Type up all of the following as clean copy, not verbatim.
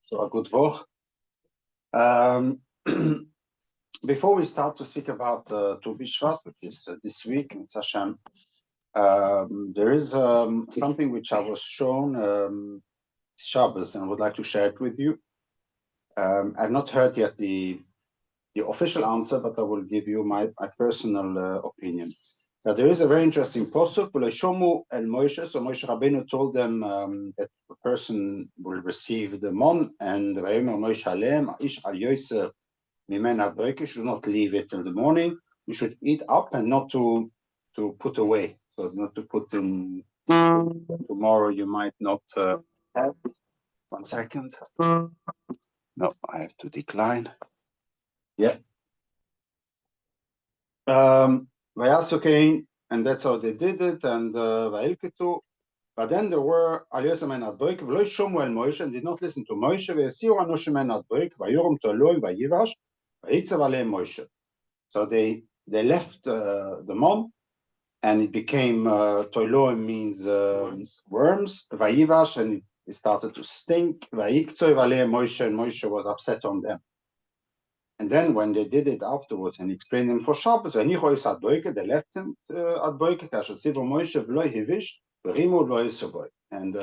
So a good work. Before we start to speak about to Bishvat, which is this week in Hashem, there is something which I was shown Shabbos and would like to share it with you. I've not heard yet the official answer, but I will give you my personal opinion. Now, there is a very interesting posuk. And Moshe Rabbeinu told them that the person will receive the mon, and Moshe Alem, Ish al Yosef, Mimen should not leave it till the morning. You should eat up and not to put away. So not to put in tomorrow. You might not have. 1 second. No, I have to decline. Yeah. And that's how they did it, and but then there were Aliyosem and Adboik, V'lo Shomu El Moshe, and did not listen to Moshe, V'yasiru Anoshim and Adboik, V'yorum Toloi, V'yivash, V'yitzav Aleim Moshe. So they left the mom, and it became Toloi means worms, V'yivash, and it started to stink, V'yitzav Aleim Moshe, and Moshe was upset on them. And then when they did it afterwards and explained them for Shabbos, they left him at Boike, and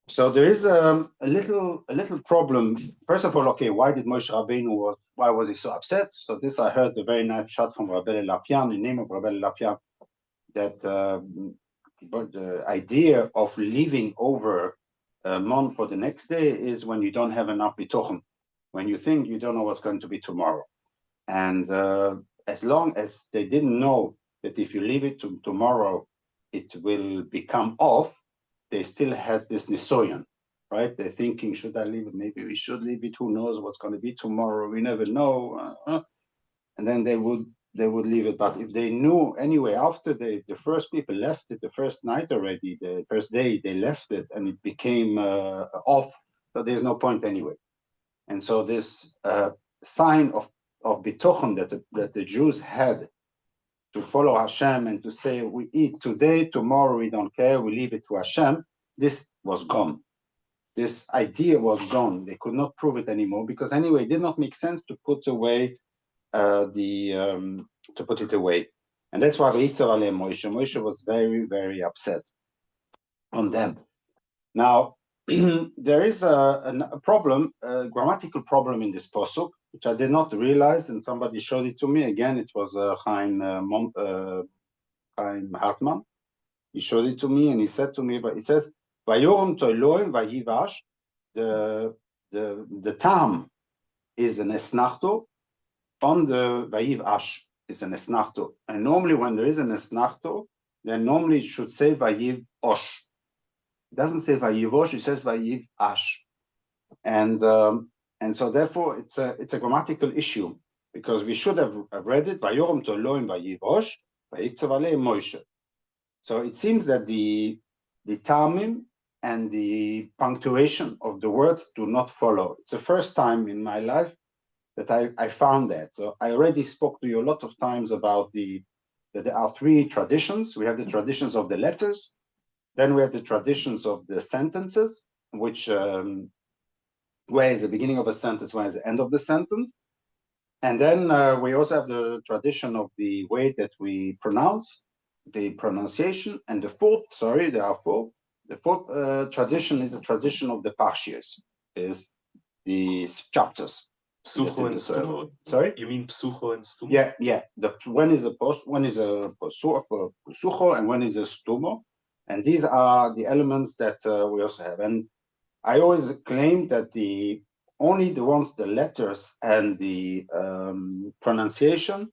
so there is a little problem. First of all, okay, why did Moshe Rabbeinu why was he so upset? So this I heard a very nice shot from Rabbi Lapian, the name of Rabbi Lapian, that the idea of leaving over a month for the next day is when you don't have enough bitochen. When you think you don't know what's going to be tomorrow. And as long as they didn't know that if you leave it to tomorrow, it will become off, they still had this nisoyan, right? They're thinking, should I leave it? Maybe we should leave it. Who knows what's going to be tomorrow? We never know. And then they would leave it. But if they knew anyway, after the first people left it, the first night already, the first day they left it and it became off, so there's no point anyway. And so this sign of bitochen that the Jews had to follow Hashem and to say, we eat today, tomorrow we don't care, we leave it to Hashem, this was gone. This idea was gone. They could not prove it anymore because anyway, it did not make sense to put away to put it away. And that's why Moshe was very, very upset on them. Now, there is a problem, a grammatical problem in this posuk, which I did not realize, and somebody showed it to me. Again, it was Chaim Hartman. He showed it to me, and he said to me, it says, "Vayorum toiloim vayivash." The tam is an esnachto, on the vayivash is an esnachto, and normally when there is an esnachto, then normally it should say vayivosh. It doesn't say vayivosh, it says vayivash, and so therefore it's a grammatical issue because we should have read it vayoram toloim vayivosh vayitzav aleim Moshe. So it seems that the tamim and the punctuation of the words do not follow. It's the first time in my life that I found that. So I already spoke to you a lot of times about that there are three traditions. We have the traditions of the letters. Then we have the traditions of the sentences, which where is the beginning of a sentence, where is the end of the sentence. And then we also have the tradition of the way that we pronounce, the pronunciation. And the fourth, sorry, there are four. The fourth tradition is the tradition of the parshias, is the chapters. Psucho and stumo. Sorry? You mean psucho and stumo? Yeah. One is a psucho and one is a stumo. And these are the elements that we also have. And I always claim that only the letters and the pronunciation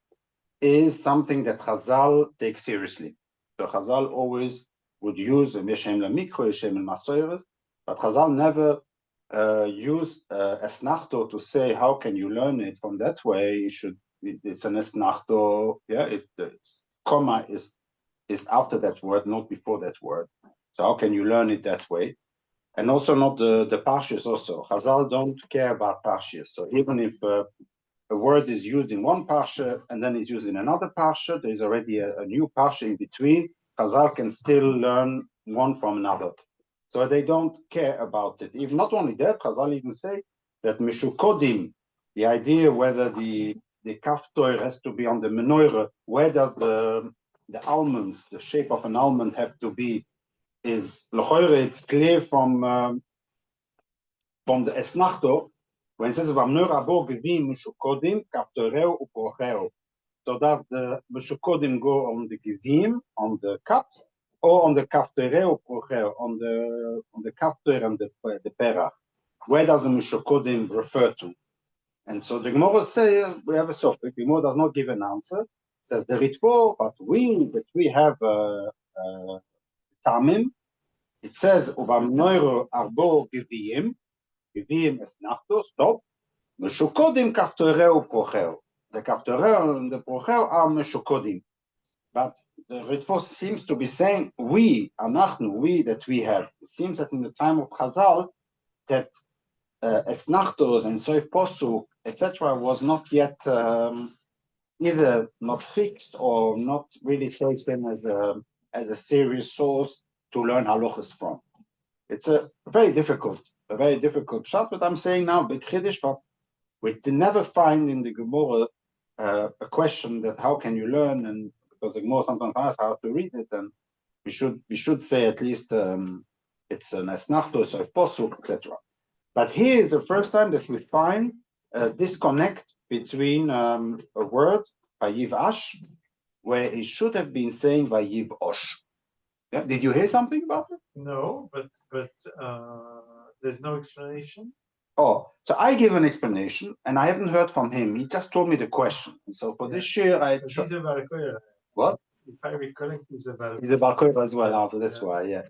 is something that Chazal takes seriously. So Chazal always would use Yeshem LaMikro, Yeshem LaMasoyres, but Chazal never used esnachto to say, how can you learn it from that way? It's an esnachto, yeah, it's comma is after that word, not before that word. So how can you learn it that way? And also not the parshias also. Chazal don't care about parshias. So even if a word is used in one parsha and then it's used in another parsha, there is already a new parsha in between. Chazal can still learn one from another. So they don't care about it. If not only that, Chazal even say that Mishukodim, the idea whether the kaftoir has to be on the menorah, where does the almonds, the shape of an almond have to be, is l'choire, it's clear from the Esnachto, when it says V'amnor abo gevim Mishukodim, kaftoireu uprocheu. So does the Mishukodim go on the gevim, on the cups, or on the kaftoireu uprocheu, on the kaftoir and the perach? Where does the Mishukodim refer to? And so the Gemara say we have a suffix. The Gemara does not give an answer. It says the Ritvo, but we have Tamim. It says Uvamnoiro arbo gevim esnachto. Stop. Meshukodim kaftoreu prochel. The kaftoreu and the prochel are meshukodim. But the Ritvo seems to be saying we that we have. It seems that in the time of Chazal that esnachtos and soif posuk, etc., was not yet either not fixed or not really taken as a serious source to learn halachas from. It's a very difficult shot. But I'm saying now, big chiddush, but we never find in the Gemara a question that how can you learn, and because the Gemara sometimes asks how to read it, and we should say at least it's an esnachtos soif posuk, etc. But here is the first time that we find a disconnect between a word, vayivash, where he should have been saying vayivosh. Yeah? Did you hear something about it? No, but there's no explanation. Oh, so I give an explanation, and I haven't heard from him. He just told me the question. And so for this year, He's a Balkoyer. What? If I recollect, he's a Balkoyer. He's a Balkoyer as well, so that's why, yeah.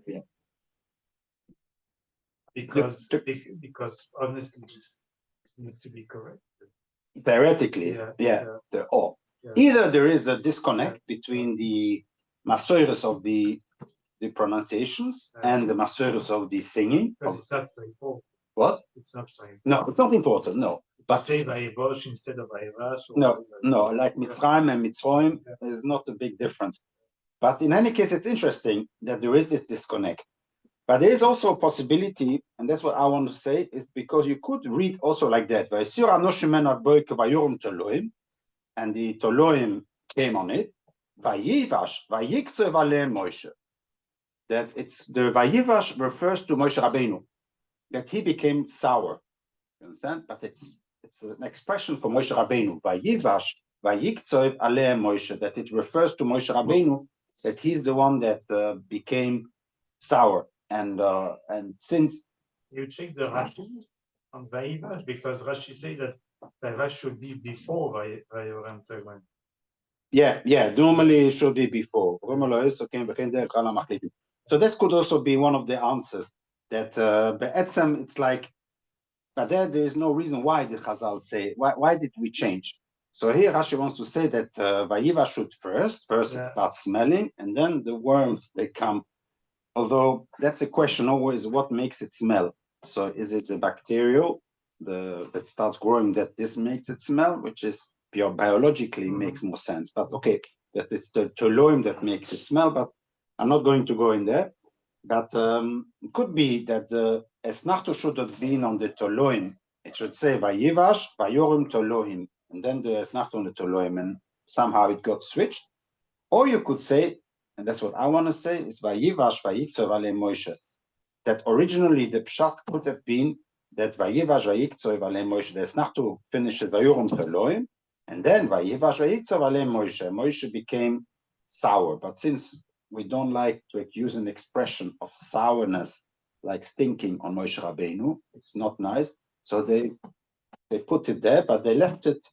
Because honestly, this needs to be correct. Theoretically, either there is a disconnect between the masoiros of the pronunciations and the masoiros of the singing. Because it's not so important. What? It's not so important. No, it's not important. No, but say vayivosh instead of vayivash. No, like Mitzrayim and Mitzrayim is not a big difference. But in any case, it's interesting that there is this disconnect. But there is also a possibility, and that's what I want to say, is because you could read also like that. And the Toloim came on it. That it's the Vayivash refers to Moshe Rabbeinu, that he became sour. You understand? But it's an expression for Moshe Rabbeinu. Vayivash, Vayiktzov Aleh Moshe, that it refers to Moshe Rabbeinu, that he's the one that became sour. And since you check the Rashi on Vayivash, because Rashi say that Vayivash should be before Vayorem Toimen. Yeah, normally it should be before. So this could also be one of the answers that Be'etzem, it's like, but there is no reason why did Chazal say, why did we change? So here Rashi wants to say that Vayivash should first it starts smelling, and then the worms, they come. Although that's a question always, what makes it smell? So is it the bacterial that starts growing that this makes it smell, which is biologically makes more sense. But okay, that it's the toloim that makes it smell, but I'm not going to go in there. But it could be that the esnachto should have been on the toloim. It should say vayivash, vayorim toloim, and then the esnachto on the toloim, and somehow it got switched. Or you could say, and that's what I want to say, is Vayivash Vayiktzov Ale Moshe. That originally the pshat could have been that Vayivash Vayiktzov Ale Moshe. The esnachto finished Vayorim Toloim, and then Vayivash Vayiktzov Ale Moshe. Moshe became sour. But since we don't like to use an expression of sourness like stinking on Moshe Rabbeinu, it's not nice. So they put it there, but they left it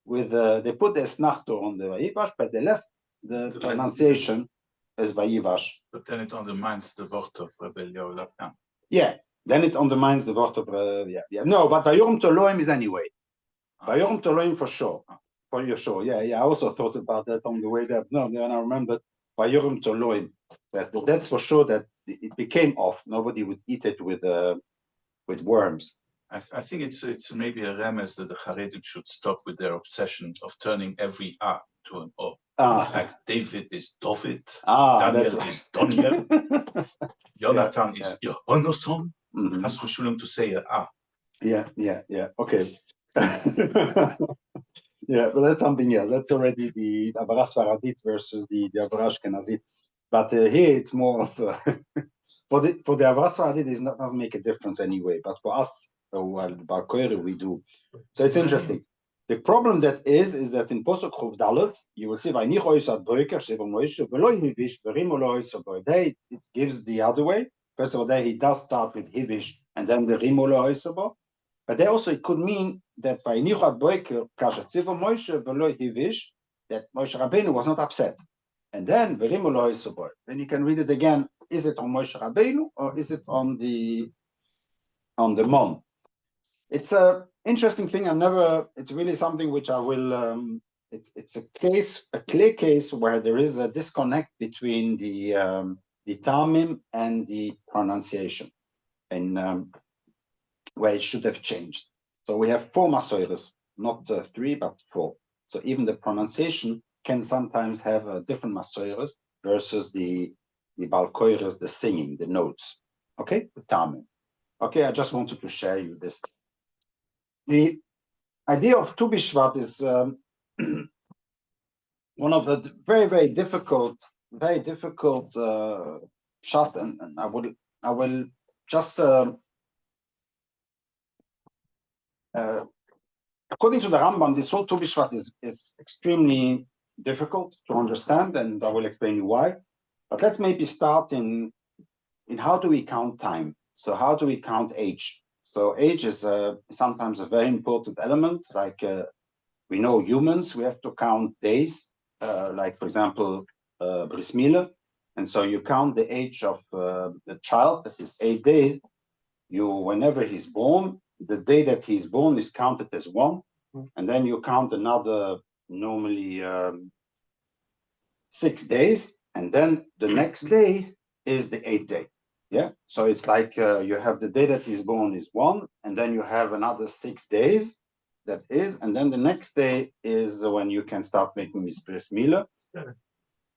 with they put the esnachto on the Vayivash, but they left the pronunciation as Vayivash. But then it undermines the word of Rebellion Lapin. Yeah, then it undermines the word of No, but Vayorim Toloim is anyway. Vayorim Toloim for sure. For your sure. Yeah. I also thought about that on the way there. No, then I remembered Vayorim Toloim. That's for sure that it became off. Nobody would eat it with worms. I think it's maybe a remes that the Haredim should stop with their obsession of turning every A to an O. Like David is David, that's Daniel is Daniel, Jonathan Yeah, is Jonathan. Mhm. Hast Geschulung to say Yeah. Okay. Yeah, but that's something else. That's already the Avara Sfaradit versus the Avara Ashkenazit. But here it's more of for the Avara Sfaradit, it doesn't make a difference anyway. But for us, well, Balkoire, we do. So it's interesting. The problem that is that in Posuk Chov Dalet, you will see Vaynich Oisad Boiker Sheva Moshe Veloy Hivish Verim Oloy Soboy. There it gives the other way. First of all, there he does start with Hivish and then Verim Oloy Soboy. But there also it could mean that Vaynich Ad Boiker Kasha Tzeva Moshe Veloy Hivish, that Moshe Rabbeinu was not upset. And then Verim Oloy Soboy. Then you can read it again. Is it on Moshe Rabbeinu or is it on the Mon? It's a interesting thing. It's really something which I will. It's a clear case where there is a disconnect between the Tamim and the pronunciation, and where it should have changed. So we have 4 Masoiras, not 3, but 4. So even the pronunciation can sometimes have different Masoiras versus the Balkoiras, the singing, the notes. Okay, the Tamim. Okay, I just wanted to share you this. The idea of Tu Bishvat is one of the very, very difficult shot, and I will just according to the Rambam, this whole Tu Bishvat is extremely difficult to understand, and I will explain you why. But let's maybe start in how do we count time? So how do we count age? So age is sometimes a very important element. Like we know humans, we have to count days. Like for example, Bris Milah, and so you count the age of the child. That is 8 days. Whenever he's born, the day that he's born is counted as 1, and then you count another normally 6 days, and then the next day is the 8th day. Yeah, so it's like you have the day that he's born is 1, and then you have another 6 days that is, and then the next day is when you can start making this Bris Milah.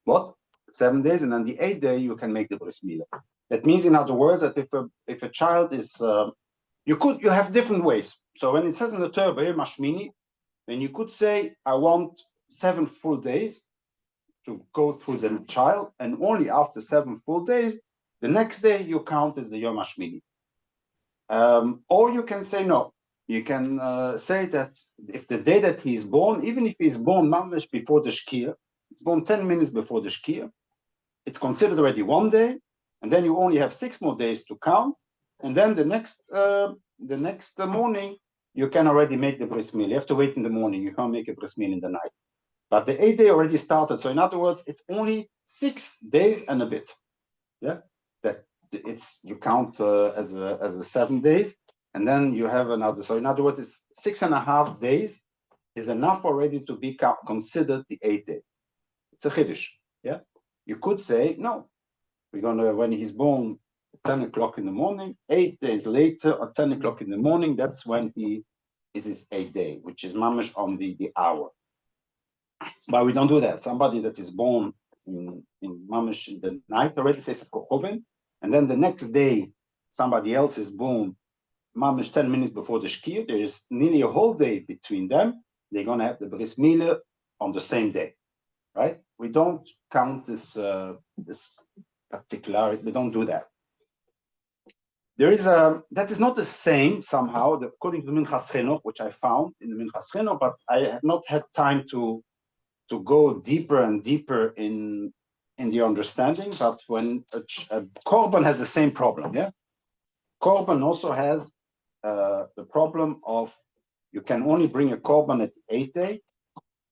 What? 7 days, and then the 8th day you can make the Bris Milah. That means, in other words, that if a child is, you have different ways. So when it says in the Torah B'Yom Hashmini, then you could say, I want 7 full days to go through the child, and only after 7 full days, the next day you count as the Yom Hashmini. Or you can say no. You can say that if the day that he's born, even if he's born mamish before the Shkia, it's born 10 minutes before the Shkia, it's considered already 1 day, and then you only have 6 more days to count, and then the next morning you can already make the Bris Milah. You have to wait in the morning. You can't make a Bris Milah in the night. But the 8th day already started. So in other words, it's only 6 days and a bit. Yeah, that you count as a 7 days, and then you have another. So in other words, it's 6.5 days is enough already to be considered the 8th day. It's a chiddush. Yeah, you could say no. We're gonna, when he's born, 10 o'clock in the morning. 8 days later, or 10 o'clock in the morning, that's when he is his 8th day, which is mamish on the hour. But we don't do that. Somebody that is born in mamish in the night already says kochoven, and then the next day somebody else is born mamish 10 minutes before the shkir. There is nearly a whole day between them. They're gonna have the Bris Milah on the same day, right? We don't count this particularity. We don't do that. There is that is not the same somehow, according to the Minchas Chinuch, which I found in the Minchas Chinuch, but I have not had time to go deeper and deeper in the understanding. But when a korban has the same problem, yeah, korban also has the problem of you can only bring a korban at the 8th day,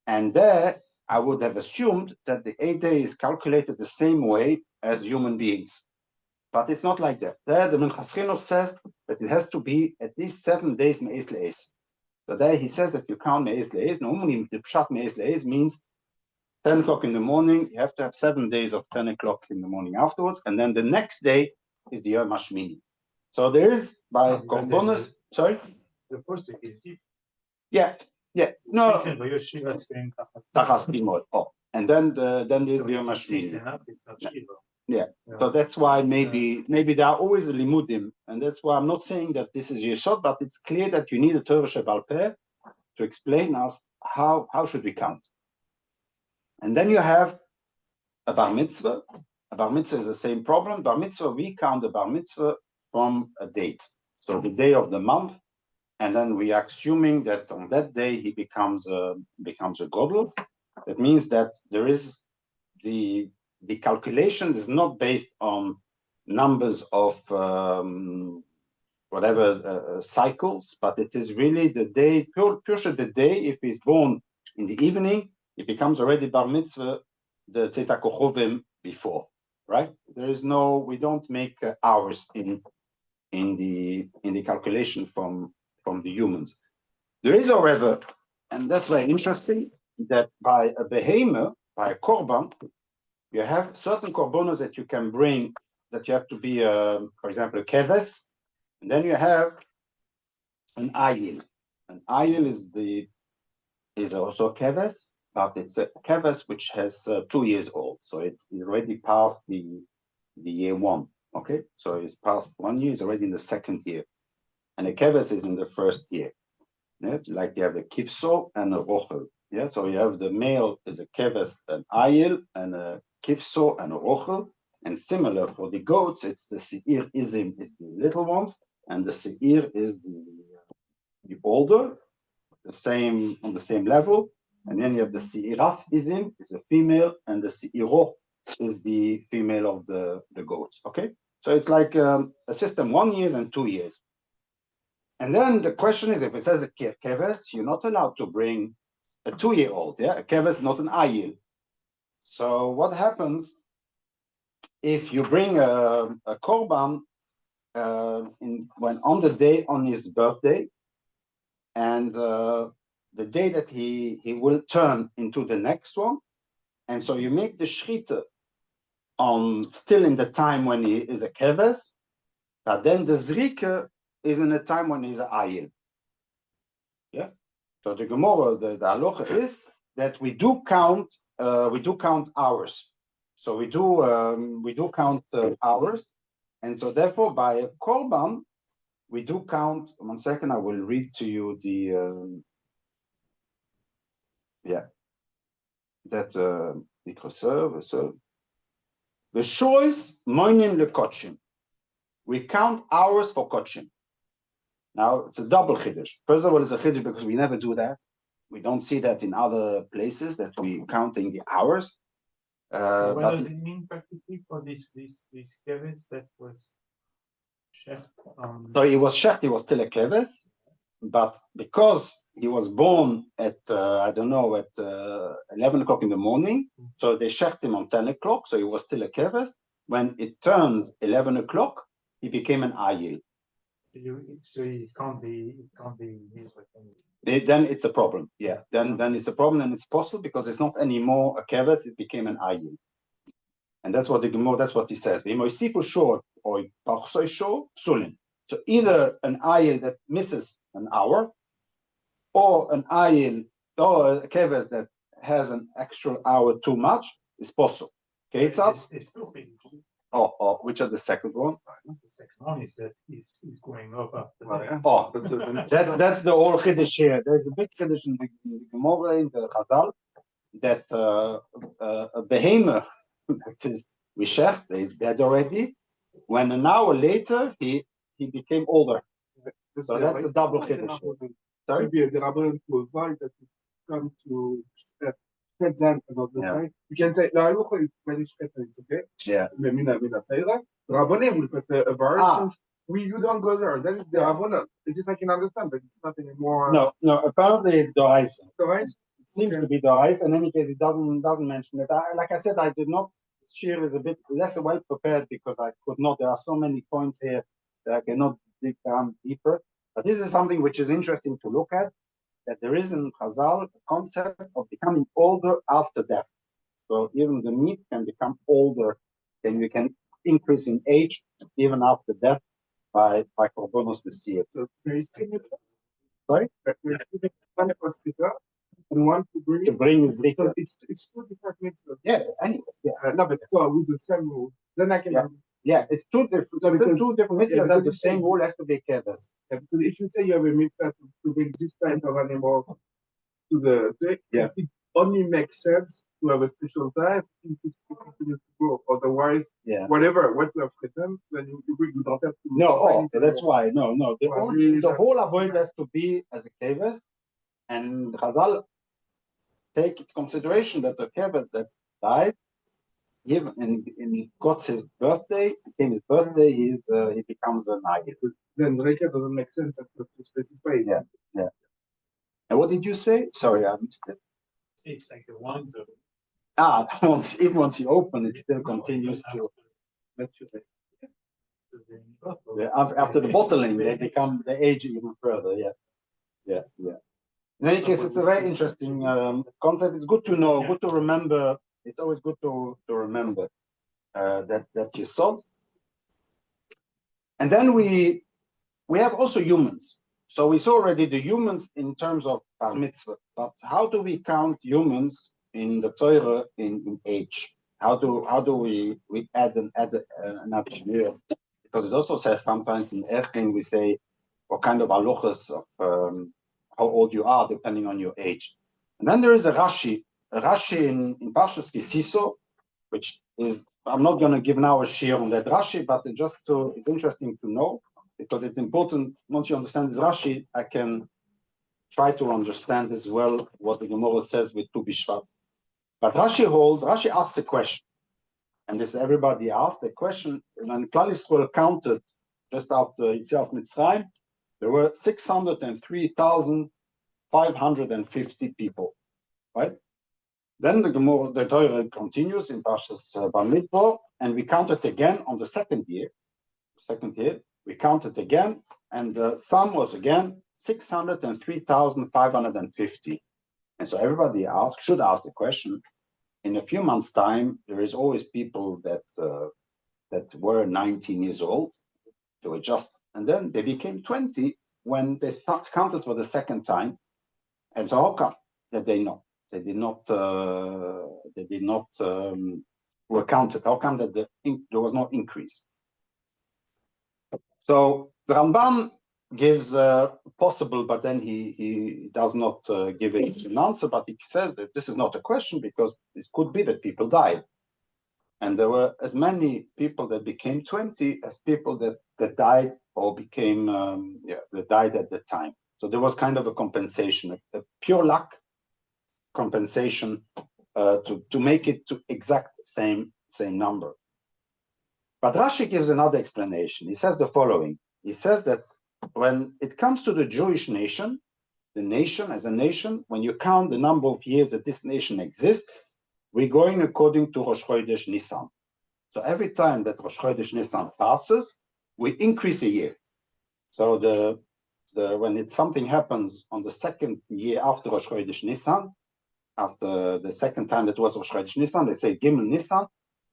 and there I would have assumed that the 8th day is calculated the same way as human beings. But it's not like that. There, the Minchas Chinuch says that it has to be at least 7 days me'ez le'ez. So there he says that you count me'ez le'ez. Normally, the pshat me'ez le'ez means 10 o'clock in the morning. You have to have 7 days of 10 o'clock in the morning afterwards, and then the next day is the Yom Hashmini. So there is by korbanos. Sorry. The first is deep. Yeah. No. Oh, and then there's So Biom if it's 6 Hashmini. and up, it's not Shiva. Yeah. So that's why maybe there are always a limudim, and that's why I'm not saying that this is Yesod, but it's clear that you need a Torah Shebal Peh to explain us how should we count. And then you have a bar mitzvah. A bar mitzvah is the same problem. Bar mitzvah, we count the bar mitzvah from a date, so the day of the month, and then we are assuming that on that day he becomes a godel. That means that there is the calculation is not based on numbers of cycles, but it is really the day, pure the day. If he's born in the evening, it becomes already bar mitzvah, the Tzeitzah Kochovim before, right? There is no, we don't make hours in the calculation from the humans. There is, however, and that's very interesting, that by a behemoth, by a korban, you have certain korbanos that you can bring, that you have to be, for example, a keves, and then you have an ayil. An ayil is also a keves, but it's a keves which has 2 years old, so it's already past the year 1. Okay, so it's past 1 year, it's already in the 2nd year, and a keves is in the 1st year. Yeah? Like you have a kivso and a rochel. Yeah, so you have the male is a keves, an ayil, and a kivso and a rochel. And similar for the goats, it's the seir izim is the little ones, and the seir is the older, on the same level. And then you have the seiras izim is a female, and the seiro is the female of the goats. Okay, so it's like a system 1 year and 2 years. And then the question is, if it says a keves, you're not allowed to bring a 2-year-old. Yeah, a keves, not an ayil. So what happens if you bring a korban when on the day on his birthday, and the day that he will turn into the next one, and so you make the shrita on still in the time when he is a keves, but then the zrika is in a time when he's an ayil. Yeah. So the Gemara, the halacha is that we do count hours. So we do count hours, and so therefore by a korban we do count. 1 second, I will read to you the the choice moinin le kotshim. We count hours for kotshim. Now it's a double chiddush. First of all, it's a chiddush because we never do that. We don't see that in other places that we counting the hours. What does it mean practically for this keves that was shecht? So he was shecht, he was still a keves, but because he was born at 11 o'clock in the morning, so they shecht him on 10 o'clock, so he was still a keves. When it turned 11 o'clock, he became an ayil. So it can't be Israel. Then it's a problem. Yeah, then it's a problem, and it's possible because it's not anymore a keves; it became an ayil, and that's what the Gemara. That's what he says. Or so either an ayil that misses an hour, or an ayil or a keves that has an extra hour too much is possible. Okay, it's up. Or which are the second one? The second one is that he's going up after that. Oh, that's the whole chiddush here. There's a big chiddush in the Gemara, in the Chazal, that a behemoth that is Rishech, is dead already. When an hour later he became older. So that's a double chiddush. Sorry? Maybe the Rabbanim to avoid that you come to present about the time. You can say, no, I look at Spanish, okay? Yeah. The Rabbanim will put a version. You don't go there. That is the Rabbanim. It's just I can understand, but it's not anymore. No. Apparently it's Doraisa. Doraisa? It seems to be Doraisa. In any case, it doesn't mention it. Like I said, I did not. Shir is a bit less well prepared because I could not. There are so many points here that I cannot dig down deeper. But this is something which is interesting to look at. That there is in Chazal a concept of becoming older after death. So even the meat can become older, then we can increase in age even after death by korbanos the seer. So there is Sorry? and want to bring To it. bring Zrika. So it's 2 different mitzvahs. Yeah, anyway, yeah. No, but with the same rule. Then I can. Yeah. Yeah, it's two different. No, because- two different mitzvahs. yeah, That the because same rule has to be keves. Yeah, because if you say you have a mitzvah to bring this type of animal to the thing, Yeah. it only makes sense to have a special type if it's continues to grow. Otherwise, Yeah. whatever what you have written, then you bring, you don't have to. No, find it that's anymore. why. No. The Well, whole, really, the whole that's- avoid has to be as a keves, and Chazal take into consideration that the keves that died, even in God's his birthday, became his birthday, he becomes a nagid. Then Reka doesn't make sense to specify. Yeah. And what did you say? Sorry, I missed it. It's like the ones of. Even once you open, it still continues to. After the bottling, they age even further. Yeah. In any case, it's a very interesting concept. It's good to know, good to remember. It's always good to remember that you saw. And then we have also humans. So we saw already the humans in terms of bar mitzvah. But how do we count humans in the Torah in age? How do we add another year? Because it also says sometimes in Erkin we say what kind of halachas of how old you are depending on your age. And then there is a Rashi in Parshas Kisiso, which is, I'm not going to give now a share on that Rashi, but it's interesting to know because it's important. Once you understand this Rashi, I can try to understand as well what the Gemara says with Tu Bishvat. But Rashi asks a question, and this everybody asked the question. When Klal Yisrael counted just after Yetzias Mitzrayim, there were 603,550 people, right? Then the Torah continues in Parshas Bamidbar, and we counted again on the second year. We counted again, and the sum was again 603,550. And so everybody should ask the question. In a few months' time, there is always people that were 19 years old. They were and then they became 20 when they counted for the second time. And so how come that they know? They did not were counted. How come that there was no increase? So the Rambam gives possible, but then he does not give it an answer, but he says that this is not a question because it could be that people died. And there were as many people that became 20 as people that died or became, that died at the time. So there was kind of a compensation, a pure luck compensation to make it to exact same number. But Rashi gives another explanation. He says the following. He says that when it comes to the Jewish nation, the nation as a nation, when you count the number of years that this nation exists, we're going according to Rosh Chodesh Nisan. So every time that Rosh Chodesh Nisan passes, we increase a year. So when something happens on the second year after Rosh Chodesh Nisan, after the second time that was Rosh Chodesh Nisan, they say Gimel Nisan,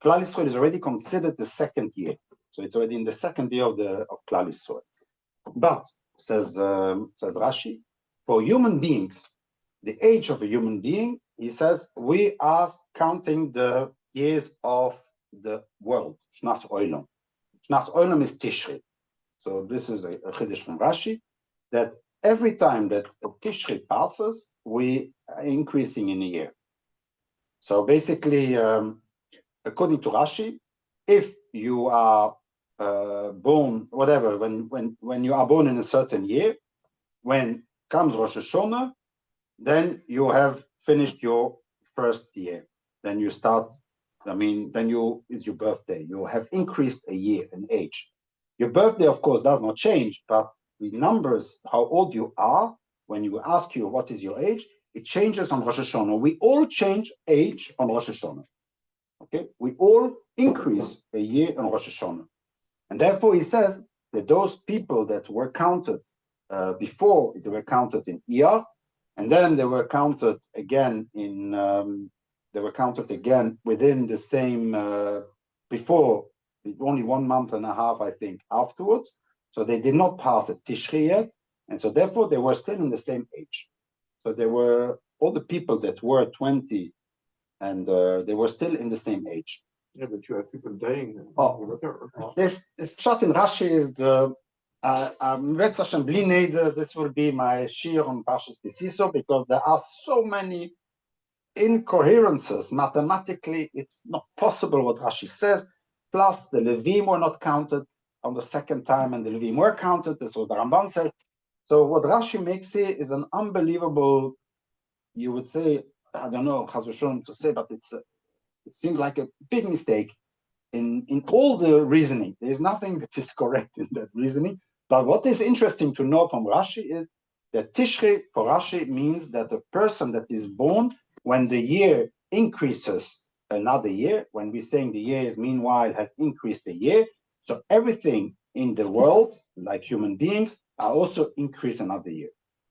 Klal Yisrael is already considered the second year. So it's already in the second year of Klal Yisrael. But, says Rashi, for human beings, the age of a human being, he says, we are counting the years of the world, Shnas Olam. Shnas Olam is Tishri. So this is a chiddush from Rashi, that every time that Tishri passes, we are increasing in a year. So basically, according to Rashi, if you are born, whatever, when you are born in a certain year, when comes Rosh Hashanah, then you have finished your first year. Then you start, then is your birthday. You have increased a year in age. Your birthday, of course, does not change, but the numbers, how old you are, when you ask you what is your age, it changes on Rosh Hashanah. We all change age on Rosh Hashanah. Okay, we all increase a year on Rosh Hashanah. And therefore, he says that those people that were counted before, they were counted in Iyar, and then they were counted again within the same, before, only 1 month and a half, I think, afterwards. So they did not pass at Tishri yet, and so therefore they were still in the same age. So they were all the people that were 20 and they were still in the same age. Yeah, but you have people dying. This shot in Rashi is the this will be my shir on Parshas Kisiso, because there are so many incoherences. Mathematically, it's not possible what Rashi says. Plus, the Levim were not counted on the second time, and the Levim were counted. That's what the Ramban says. So what Rashi makes here is an unbelievable, you would say, I don't know how to say, but it seems like a big mistake in all the reasoning. There is nothing that is correct in that reasoning. But what is interesting to know from Rashi is that Tishrei for Rashi means that a person that is born when the year increases another year. When we're saying the year is meanwhile has increased a year, so everything in the world, like human beings, are also increase another year.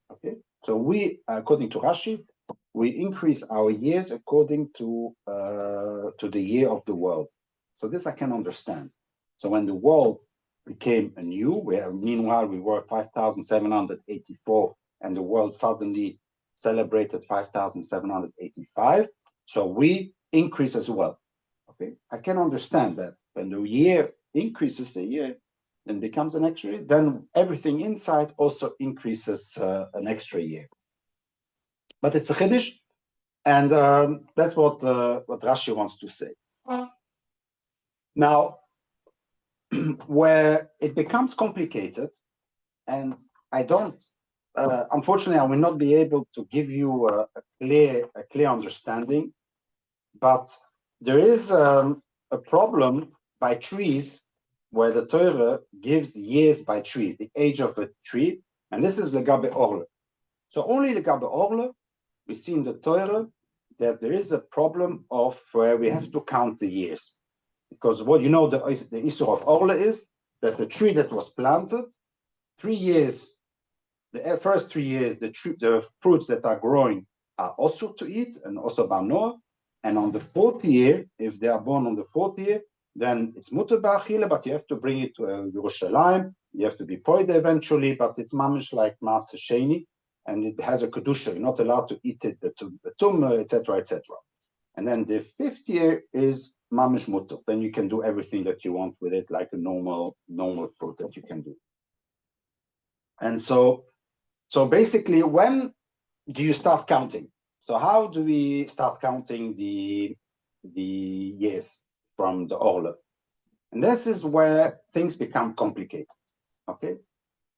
Okay, so we, according to Rashi, we increase our years according to the year of the world. So this I can understand. So when the world became anew, where meanwhile we were 5,784, and the world suddenly celebrated 5,785, so we increase as well. Okay, I can understand that when the year increases a year, then becomes an extra year, then everything inside also increases an extra year. But it's a chiddush, and that's what Rashi wants to say. Now, where it becomes complicated, and I don't, unfortunately, I will not be able to give you a clear understanding, but there is a problem by trees where the Torah gives years by trees, the age of a tree, and this is legabe orle. So only legabe orle, we see in the Torah that there is a problem of where we have to count the years. Because what you know, the issue of orle is that the tree that was planted, 3 years, the first 3 years, the fruits that are growing are also to eat, and also banoah. And on the 4th year, if they are born on the 4th year, then it's mutar ba'achila, but you have to bring it to Yerushalayim. You have to be poide eventually, but it's mamish like mas sheni, and it has a kedusha. You're not allowed to eat it, the tumah, etc., etc. And then the 5th year is mamish mutar. Then you can do everything that you want with it, like a normal fruit that you can do. And so basically, when do you start counting? So how do we start counting the years from the orle? And this is where things become complicated. Okay,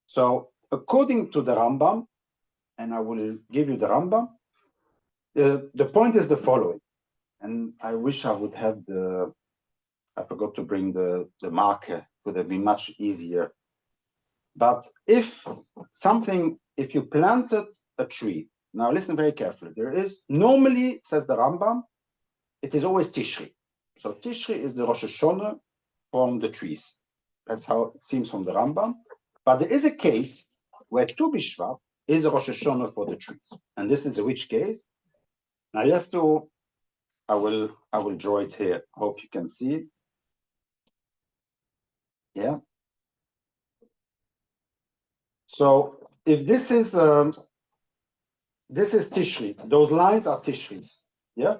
so according to the Rambam, and I will give you the Rambam, the point is the following. And I wish I would have I forgot to bring the marker, would have been much easier. But if you planted a tree, now listen very carefully, there is, normally, says the Rambam, it is always Tishri. So Tishri is the Rosh Hashanah from the trees. That's how it seems from the Rambam. But there is a case where Tu Bishvat is a Rosh Hashanah for the trees. And this is which case? Now you have to, I will draw it here. Hope you can see it. Yeah. So if this is Tishri, those lines are Tishris, yeah?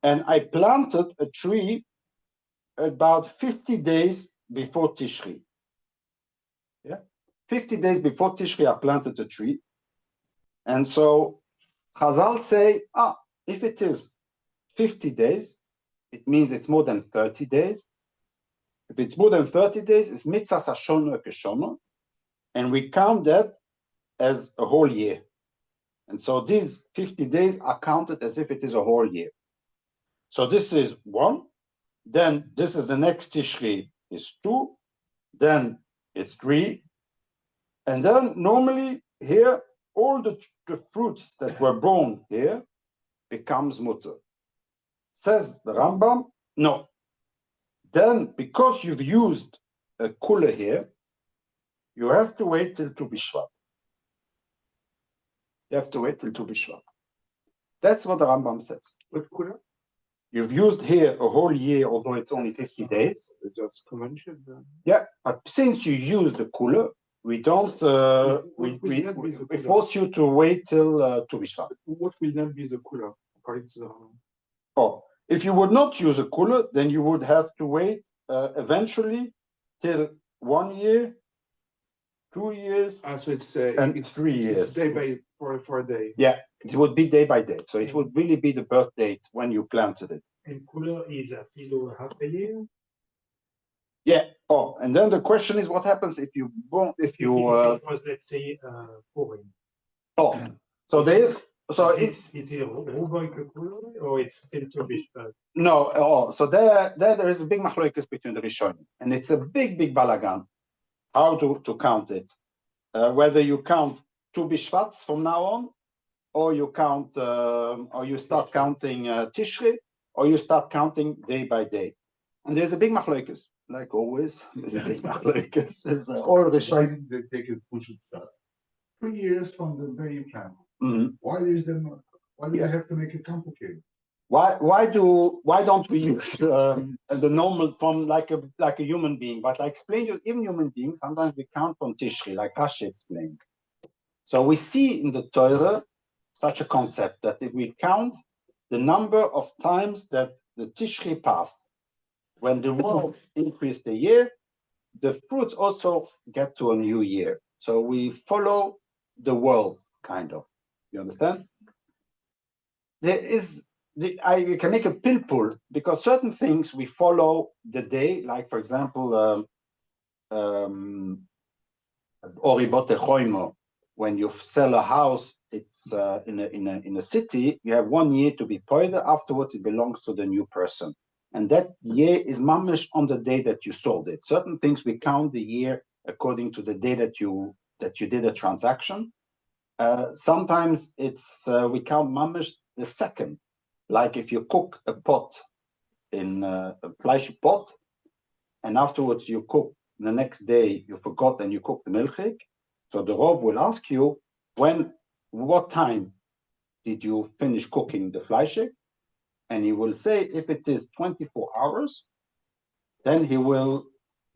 And I planted a tree about 50 days before Tishri, yeah? 50 days before Tishri, I planted a tree. And so Chazal say, if it is 50 days, it means it's more than 30 days. If it's more than 30 days, it's mitzvah hashona keshona, and we count that as a whole year. And so these 50 days are counted as if it is a whole year. So this is 1, then this is the next Tishri is 2, then it's 3, and then normally here, all the fruits that were born here becomes mutar. Says the Rambam, no. Then, because you've used a kula here, you have to wait till Tu Bishvat. You have to wait till Tu Bishvat. That's what the Rambam says. What kula? You've used here a whole year, although it's only 50 days. That's convention. Yeah, but since you use the kula, we don't, we force you to wait till Tu Bishvat. What will not be the cooler according to the Rambam? Oh, if you would not use a cooler, then you would have to wait eventually till 1 year, 2 years, So it's and 3 years. It's day by for a day. Yeah, it would be day by day. So it would really be the birth date when you planted it. And cooler is a kilo half a year. Yeah. Oh, and then the question is, what happens if you won't? If you If it was, let's say, pouring. oh, so there is. So it's a Ruboik cooler or it's still too big. No. Oh, so there is a big machloekes between the Rishonim, and it's a big balagan. How to count it? Whether you count Tu Bishvats from now on, or you count, or you start counting Tishri, or you start counting day by day. And there's a big machloekes, like always. There's a big machloekes. All Rishonim. They take it push it start. 3 years from the day you plan. Mm-hmm. Why do they have to make it complicated? Why don't we use the normal from like a human being? But I explained you, even human beings, sometimes we count from Tishri, like Rashi explained. So we see in the Torah such a concept that if we count the number of times that the Tishri passed, when the world increased a year, the fruits also get to a new year. So we follow the world, kind of. You understand? There is, I can make a pilpul, because certain things we follow the day, like for example, Oribote Choimo, when you sell a house, it's in a city, you have 1 year to be paid, afterwards it belongs to the new person. And that year is mamish on the day that you sold it. Certain things we count the year according to the day that you did a transaction. Sometimes it's we count mamish the second. Like if you cook a pot in a fleisch pot, and afterwards you cook the next day, you forgot and you cook the milchik. So the Rov will ask you, what time did you finish cooking the fleisch? And he will say, if it is 24 hours, then he will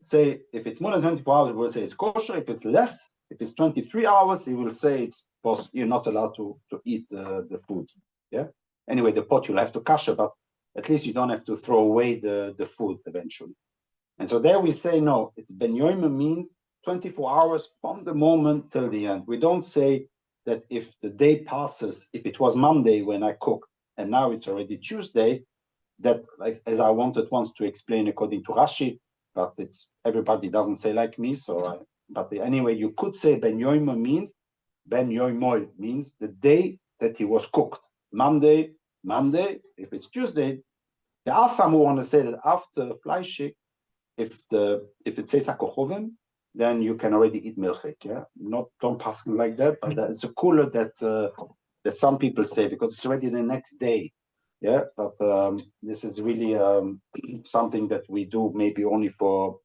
say, if it's more than 24 hours, he will say it's kosher. If it's less, if it's 23 hours, he will say you're not allowed to eat the food. Yeah. Anyway, the pot you'll have to kasher, but at least you don't have to throw away the food eventually. And so there we say, no, it's Ben Yoima means 24 hours from the moment till the end. We don't say that if the day passes, if it was Monday when I cooked, and now it's already Tuesday, that, as I wanted once to explain according to Rashi, but everybody doesn't say like me, but anyway, you could say Ben Yoima means, Ben Yoimoy means the day that he was cooked. Monday, if it's Tuesday. There are some who want to say that after Fleischig, if it says Hakochovim, then you can already eat milchik, yeah? Don't pass it like that, but it's a cooler that some people say, because it's already the next day, yeah? But this is really something that we do maybe only for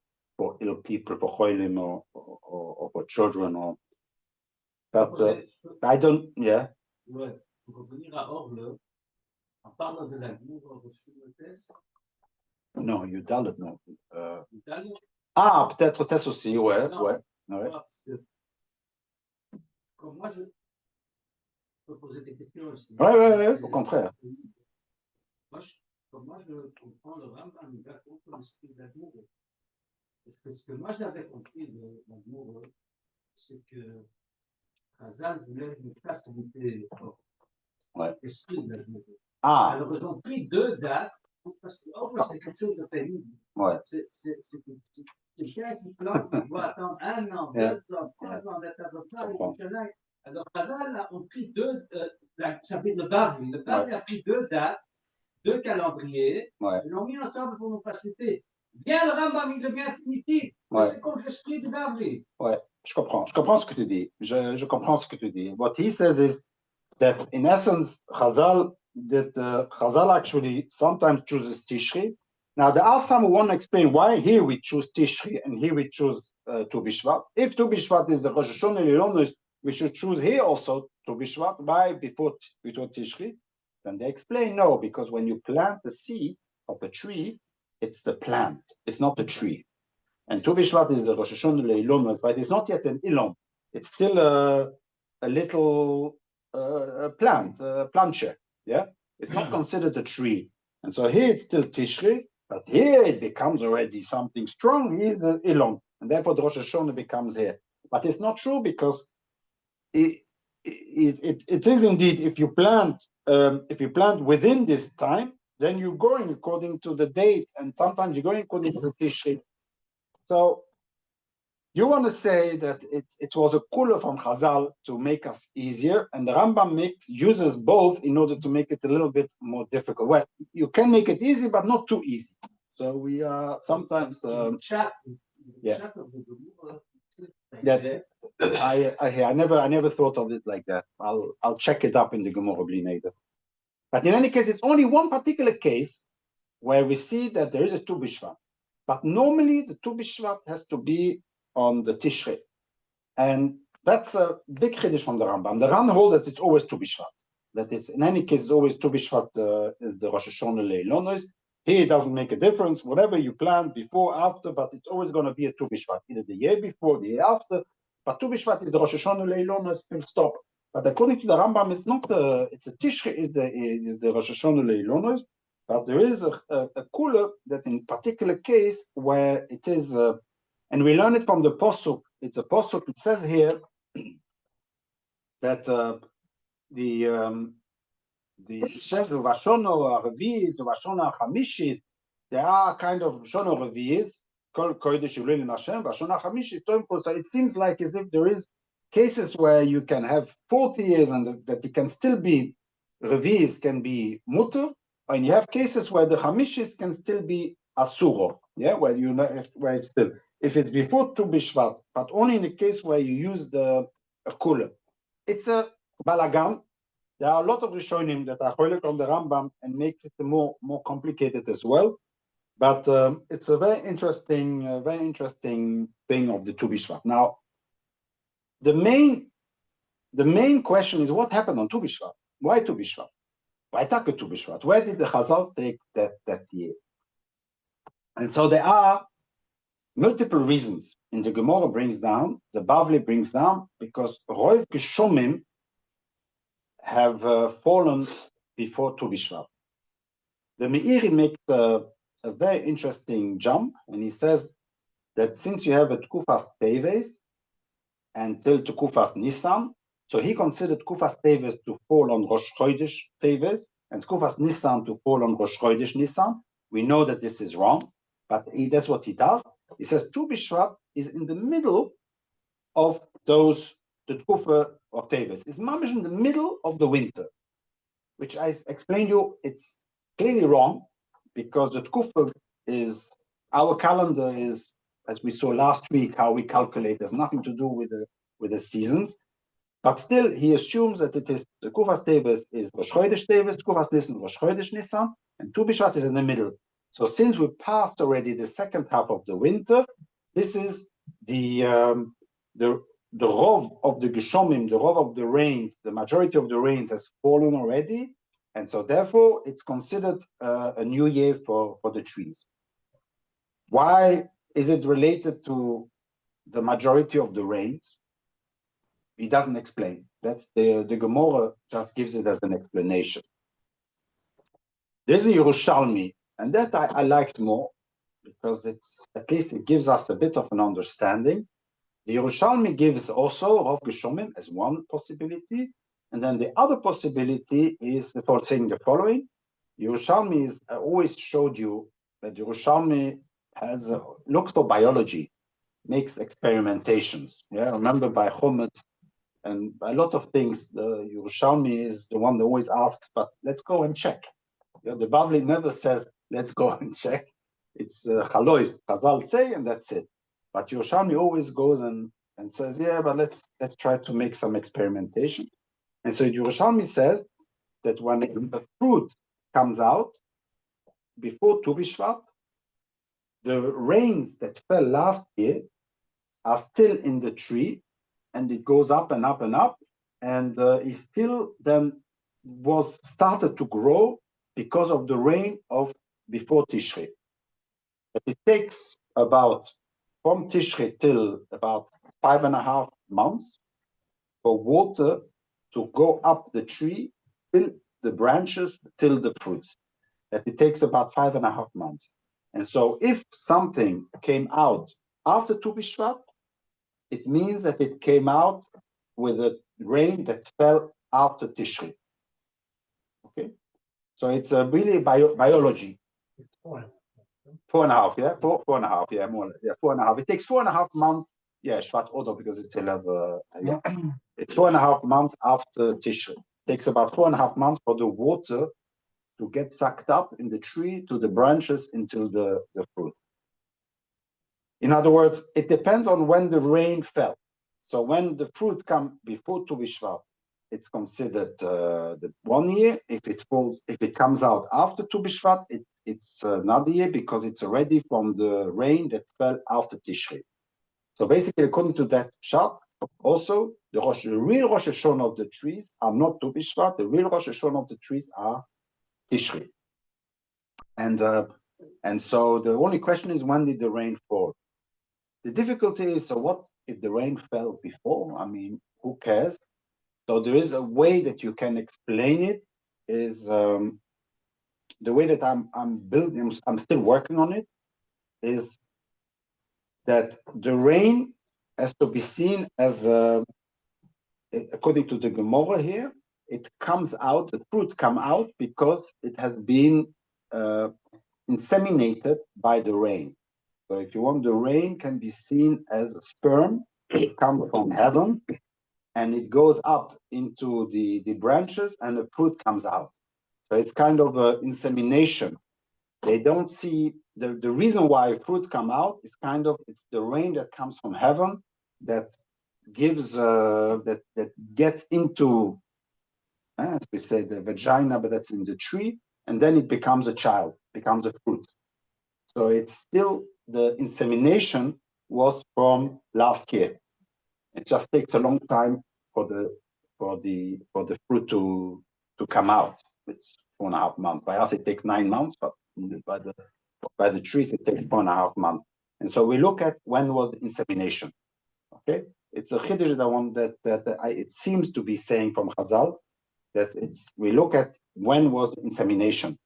ill people, for cholim or for children, but I don't, yeah? Ouais, pour revenir à Orle, en parlant de la bourre au Shumates. Non, Yudalet, non. Yudalet? Ah, peut-être Tess aussi, ouais, Non, ouais. Parce que, comme moi, je peux poser des questions aussi. Ouais, au contraire. Comme moi, je comprends le Rambam, il va contre l'esprit d'amour. Parce que ce que moi j'avais compris de l'amour, c'est que Hazal voulait nous faciliter l'esprit de l'amour. Ah. Alors, ils ont pris 2 dates, parce que c'est quelque chose de pénible. Ouais. C'est quelqu'un qui plante, qui doit attendre 1 an, 2 ans, 3 ans d'être avocat, alors Hazal ont pris 2, ça veut dire le Bavli. Le Bavli a pris 2 dates, 2 calendriers, ils l'ont mis ensemble pour nous faciliter. Viens le Rambam, il devient primitif. C'est contre l'esprit du Bavli. Ouais, je comprends ce que tu dis. Je comprends ce que tu dis. What he says is that in essence, Chazal actually sometimes chooses Tishri. Now there are some who want to explain why here we choose Tishri and here we choose Tu Bishvat. If Tu Bishvat is the Rosh Hashanah, we should choose here also Tu Bishvat. Why before Tishri? Then they explain no, because when you plant the seed of a tree, it's the plant, it's not the tree. And Tu Bishvat is the Rosh Hashanah Leilon, but it's not yet an Ilon. It's still a little plant, planche. Yeah, it's not considered a tree. And so here it's still Tishri, but here it becomes already something strong. Here's an Ilon, and therefore the Rosh Hashanah becomes here. But it's not true because it is indeed, if you plant within this time, then you're going according to the date, and sometimes you're going according to the Tishri. So you want to say that it was a kula from Chazal to make us easier, and the Rambam uses both in order to make it a little bit more difficult. Well, you can make it easy, but not too easy. So we are sometimes yeah. That I never thought of it like that. I'll check it up in the Gemara Bli Neder. But in any case, it's only one particular case where we see that there is a Tu Bishvat. But normally the Tu Bishvat has to be on the Tishrei. And that's a big chiddush from the Rambam. The Ran holds that it's always Tu Bishvat. That it's, in any case, it's always Tu Bishvat is the Rosh Hashanah Leilonos. Here it doesn't make a difference, whatever you plan before, after, but it's always going to be a Tu Bishvat, either the year before, the year after. But Tu Bishvat is the Rosh Hashanah Leilonos, full stop. But according to the Rambam, it's not it's a Tishrei is the Rosh Hashanah Leilonos. But there is a kula that in particular case where it is, and we learn it from the Posuk. It's a Posuk. It says here that the Vashono Revi'is, the Vashono Chamishis, there are kind of Vashono Revi'is, Kol Kodesh Yulil Hashem, Vashono Chamishis. So it seems like as if there is cases where you can have 40 years and that it can still be Revi'is can be mutter. And you have cases where the Hamishis can still be Asuro, yeah, where you know where it's still, if it's before Tu Bishvat, but only in the case where you use the kula. It's a balagan. There are a lot of Rishonim that are cholek on the Rambam and make it more complicated as well. But it's a very interesting thing of the Tu Bishvat. Now, the main question is what happened on Tu Bishvat? Why Tu Bishvat? Why take a Tu Bishvat? Where did the Chazal take that year? And so there are multiple reasons. And the Gemara brings down, the Bavli brings down, because Roiv Geshomim have fallen before Tu Bishvat. The Meiri makes a very interesting jump, and he says that since you have a Tkufas Teves until Tkufas Nisan, so he considered Tkufas Teves to fall on Rosh Chodesh Teves and Tkufas Nisan to fall on Rosh Chodesh Nisan. We know that this is wrong, but that's what he does. He says Tu Bishvat is in the middle of those, the Tkufa of Teves. It's mamish in the middle of the winter, which I explained you, it's clearly wrong, because the Tkufa is, our calendar is, as we saw last week, how we calculate, there's nothing to do with the seasons. But still, he assumes that it is the Kufas Teves is Rosh Chodesh Teves, Kufas Nisan Rosh Chodesh Nisan, and Tu Bishvat is in the middle. So since we passed already the second half of the winter, this is the rov of the Geshomim, the rov of the rains, the majority of the rains has fallen already, and so therefore it's considered a new year for the trees. Why is it related to the majority of the rains? He doesn't explain. That's the Gemara just gives it as an explanation. There's a Yerushalmi, and that I liked more because it's at least it gives us a bit of an understanding. The Yerushalmi gives also Rav Geshomim as one possibility, and then the other possibility is for saying the following. Yerushalmi is, I always showed you that Yerushalmi has looks for biology, makes experimentations. Yeah, remember by Chomet. And a lot of things, the Yerushalmi is the one that always asks, but let's go and check. You know, the Bavli never says, let's go and check. It's Chalois, Chazal say, and that's it. But Yerushalmi always goes and says, yeah, but let's try to make some experimentation. And so Yerushalmi says that when the fruit comes out, before Tu Bishvat, the rains that fell last year are still in the tree, and it goes up and up and up, and it still then was started to grow because of the rain of before Tishrei. But it takes about from Tishrei till about 5.5 months for water to go up the tree, till the branches, till the fruits. That it takes about 5.5 months. And so if something came out after Tu B'Shvat, it means that it came out with a rain that fell after Tishrei. Okay, so it's really biology. 4.5, yeah, 4.5, yeah, more, yeah, 4.5. It takes 4.5 months, yeah, Shvat Odo, because it's still have, yeah. It's 4.5 months after Tishrei. It takes about 4.5 months for the water to get sucked up in the tree to the branches until the fruit. In other words, it depends on when the rain fell. So when the fruit comes before Tu B'Shvat, it's considered the 1 year. If it comes out after Tu B'Shvat, it's another year because it's already from the rain that fell after Tishrei. So basically, according to that chart, also the real Rosh Hashanah of the trees are not Tu B'Shvat. The real Rosh Hashanah of the trees are Tishrei. And so the only question is, when did the rain fall? The difficulty is, so what if the rain fell before? I mean, who cares? So there is a way that you can explain it, is the way that I'm building, I'm still working on it, is that the rain has to be seen as, according to the Gemara here, it comes out, the fruits come out because it has been inseminated by the rain. So if you want, the rain can be seen as a sperm. It comes from heaven and it goes up into the branches and the fruit comes out. So it's kind of an insemination. They don't see, the reason why fruits come out is kind of, it's the rain that comes from heaven that gives, that gets into, as we say, the vagina, but that's in the tree, and then it becomes a child, becomes a fruit. So it's still, the insemination was from last year. It just takes a long time for the fruit to come out. It's 4.5 months. By us, it takes 9 months, but by the trees, it takes 4.5 months. And so we look at when was the insemination. Okay, it's a chiddush that it seems to be saying from Chazal that we look at when was the insemination,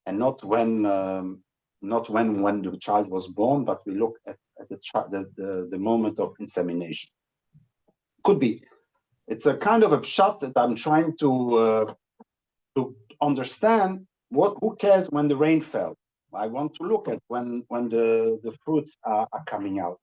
and not when the child was born, but we look at the moment of insemination. Could be. It's a kind of a pshat that I'm trying to understand. Who cares when the rain fell? I want to look at when the fruits are coming out.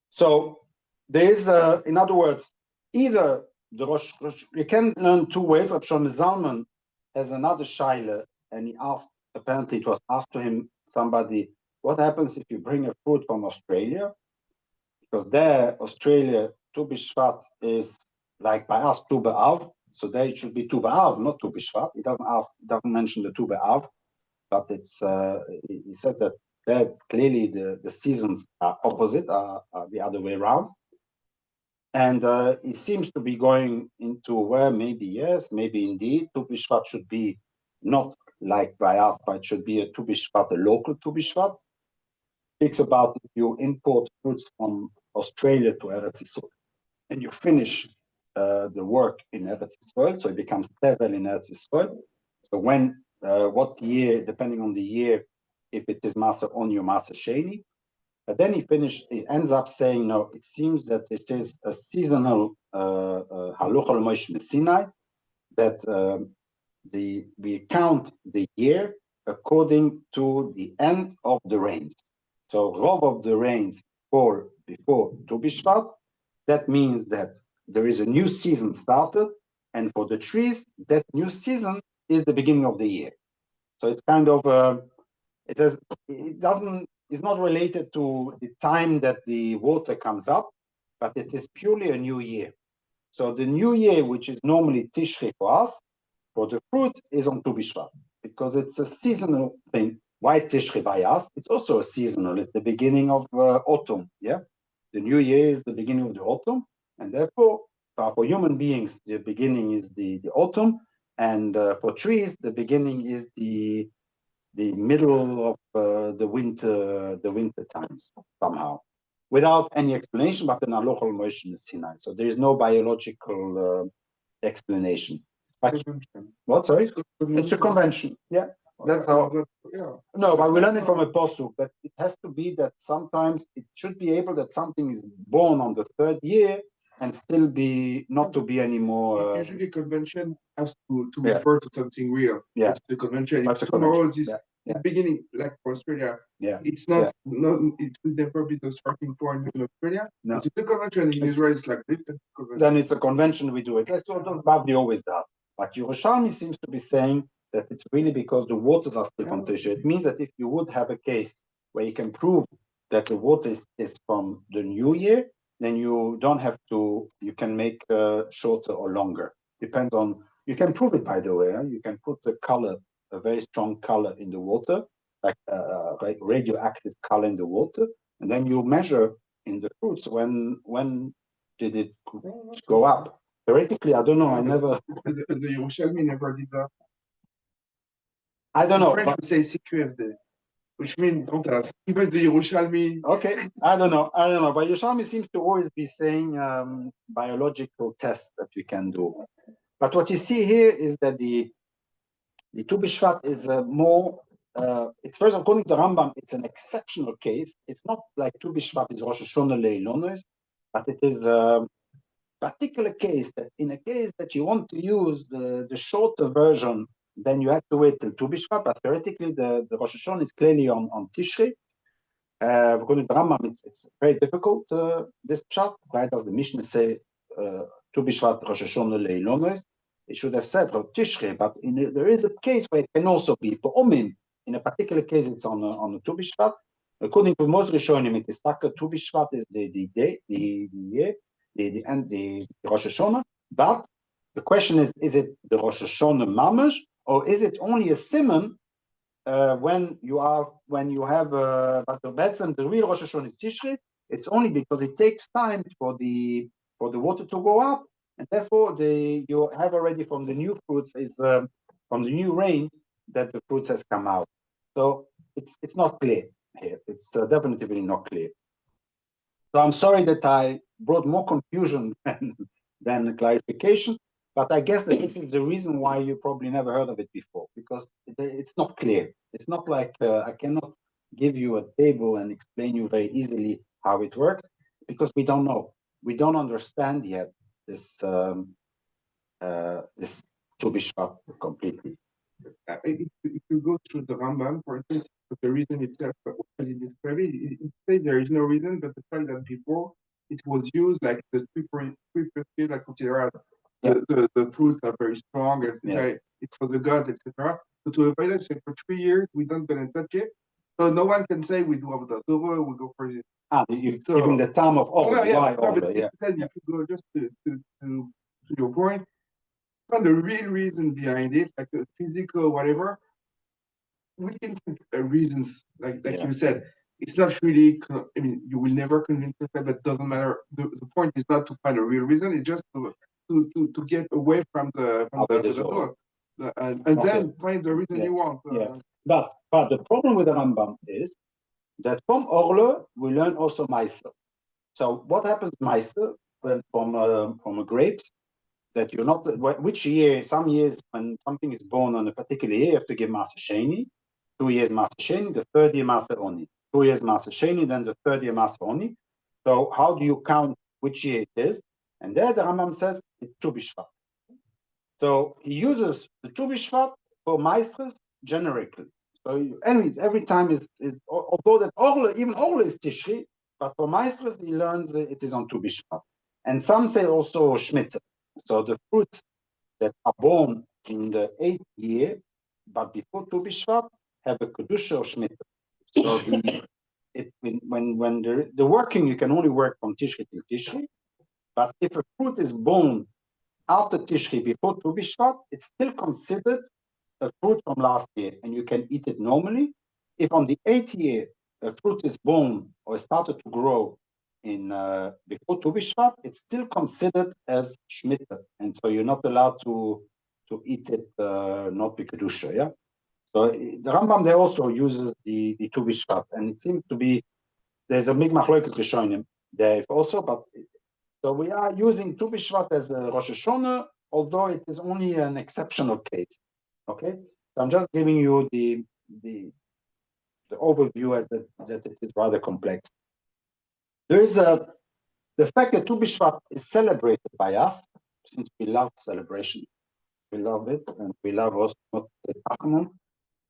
So there is, in other words, either the Rosh, you can learn two ways. Rav Shlomo Zalman has another shaila, and he asked, apparently it was asked to him, somebody, what happens if you bring a fruit from Australia? Because there, Australia, Tu B'Shvat is like by us, Tu B'Av, so there it should be Tu B'Av, not Tu B'Shvat. He doesn't mention the Tu B'Av, but it's, he said that there clearly the seasons are opposite, are the other way around. And he seems to be going into where maybe yes, maybe indeed, Tu B'Shvat should be not like by us, but it should be a Tu B'Shvat, a local Tu B'Shvat. Speaks about if you import fruits from Australia to Eretz Yisrael and you finish the work in Eretz Yisrael, so it becomes tevel in Eretz Yisrael. So when, what year, depending on the year, if it is Maser on your Maser Sheni. But then he ends up saying, no, it seems that it is a seasonal Haluch al Moshe Sinai, that we count the year according to the end of the rains. So Rov of the rains fall before Tu B'Shvat. That means that there is a new season started, and for the trees, that new season is the beginning of the year. So it's kind of it's not related to the time that the water comes up, but it is purely a new year. So the new year, which is normally Tishrei for us, for the fruit is on Tu B'Shvat, because it's a seasonal thing. Why Tishrei by us? It's also a seasonal. It's the beginning of autumn. Yeah, the new year is the beginning of the autumn, and therefore for human beings the beginning is the autumn, and for trees the beginning is the the middle of the winter times somehow, without any explanation, but an alochal motion in Sinai. So there is no biological explanation. But, what? Sorry, it's a convention. Yeah, that's how. Yeah. No, but we learn it from a posuk that it has to be that sometimes it should be able that something is born on the third year and still be not to be anymore. Usually, convention has to Yeah. refer to something real. Yeah. It's the convention. That's If a tomorrow convention. is Yeah. the beginning, like for Australia, Yeah. it's not. No, it will never be the starting point in Australia. No. It's the convention in Israel. It's like this. Then it's a convention. We do it. That's what Bavli always does. But Yerushalmi seems to be saying that it's really because the waters are still from Tisha. It means that if you would have a case where you can prove that the water is from the new year, then you don't have to, you can make shorter or longer. Depends on, you can prove it, by the way. You can put a color, a very strong color in the water, like radioactive color in the water, and then you measure in the fruits when did it go up. Theoretically, I don't know, I never. The Yerushalmi never did that. I don't know. French would say CQFD, which means don't ask. Even the Yerushalmi. Okay, I don't know. But Yerushalmi seems to always be saying biological tests that we can do. But what you see here is that the Tu B'Shvat is more. It's first, according to the Rambam, it's an exceptional case. It's not like Tu B'Shvat is Rosh Hashanah Leilonos, but it is a particular case that in a case that you want to use the shorter version, then you have to wait till Tu B'Shvat. But theoretically, the Rosh Hashanah is clearly on Tishrei. According to the Rambam, it's very difficult, this pshat. Why does the Mishnah say Tu B'Shvat Rosh Hashanah Leilonos? It should have said Tishrei, but there is a case where it can also be Pa'omim. In a particular case, it's on the Tu B'Shvat. According to most Rishonim, it is Taka Tu B'Shvat is the year, the Rosh Hashanah. But the question is it the Rosh Hashanah mamash, or is it only a simon when you have but the real Rosh Hashanah is Tishrei? It's only because it takes time for the water to go up, and therefore you have already from the new fruits is from the new rain that the fruits has come out. So it's not clear here. It's definitely not clear. So I'm sorry that I brought more confusion than clarification, but I guess that this is the reason why you probably never heard of it before, because it's not clear. It's not like I cannot give you a table and explain you very easily how it works, because we don't know. We don't understand yet this this Tu B'Shvat completely. If you go through the Rambam, for instance, the reason itself, it says there is no reason, but the fact that before it was used like the three first years, like the fruits are very strong, and it was the gods, etc. So to avoid that, for 3 years, we don't gonna touch it. So no one can say we do have the Torah, we go for it. You're giving the time of order. But if you go just to your point, find the real reason behind it, like the physical, whatever. We can find reasons, like you said. It's not really. I mean, you will never convince yourself. But it doesn't matter. The point is not to find a real reason. It's just to get away from the thought, and then find the reason you want. But the problem with the Rambam is that from Orle we learn also Meiser. So what happens Meiser when from a grapes? That you're not, which year, some years when something is born on a particular year, you have to give Maser Sheni, 2 years Maser Sheni, the third year Maser Oni, 2 years Maser Sheni, then the third year Maser Oni. So how do you count which year it is? And there the Rambam says it's Tu B'Shvat. So he uses the Tu B'Shvat for Maasros generically. So anyway, every time is although that even Orle is Tishri, but for Maasros he learns it is on Tu B'Shvat. And some say also Shemitah. So the fruits that are born in the 8th year, but before Tu B'Shvat, have a kedusha of Shemitah. So when the working, you can only work from Tishri till Tishri. But if a fruit is born after Tishri, before Tu B'Shvat, it's still considered a fruit from last year, and you can eat it normally. If on the 8th year a fruit is born or started to grow in before Tu B'Shvat, it's still considered as Shemitah, and so you're not allowed to eat it, not be kedusha. Yeah. So the Rambam there also uses the Tu Bishvat, and it seems to be there's a big machloket Rishonim there also, but so we are using Tu Bishvat as a Rosh Hashanah, although it is only an exceptional case. Okay, so I'm just giving you the overview that it is rather complex. There is the fact that Tu Bishvat is celebrated by us, since we love celebration, we love it, and we love also not the Tachanun,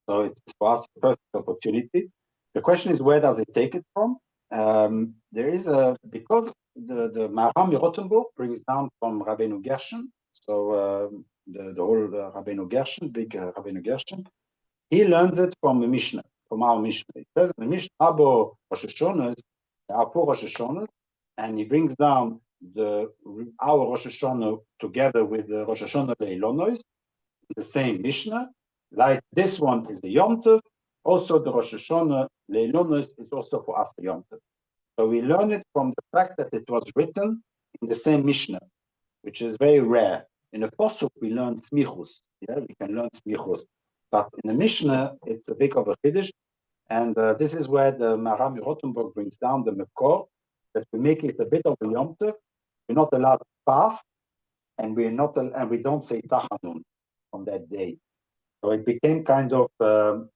so it's for us a perfect opportunity. The question is, where does it take it from? There is because the Maharam Rothenburg brings down from Rabbeinu Gershon, so the whole Rabbeinu Gershon, big Rabbeinu Gershon, he learns it from the Mishnah, from our Mishnah. It says in the Mishnah, Abo Rosh Hashanahs, there are 4 Rosh Hashanahs, and he brings down our Rosh Hashanah together with the Rosh Hashanah Leilonos, the same Mishnah. Like this one is the Yom Tov, also the Rosh Hashanah Leilonos is also for us the Yom Tov. So we learn it from the fact that it was written in the same Mishnah, which is very rare. In the Posuk we learn Smichus, we can learn Smichus, but in the Mishnah it's a big of a Chiddush, and this is where the Maharam Rothenburg brings down the Mekor, that we make it a bit of a Yom Tov. We're not allowed to fast, and we don't say Tachanun on that day. So it became kind of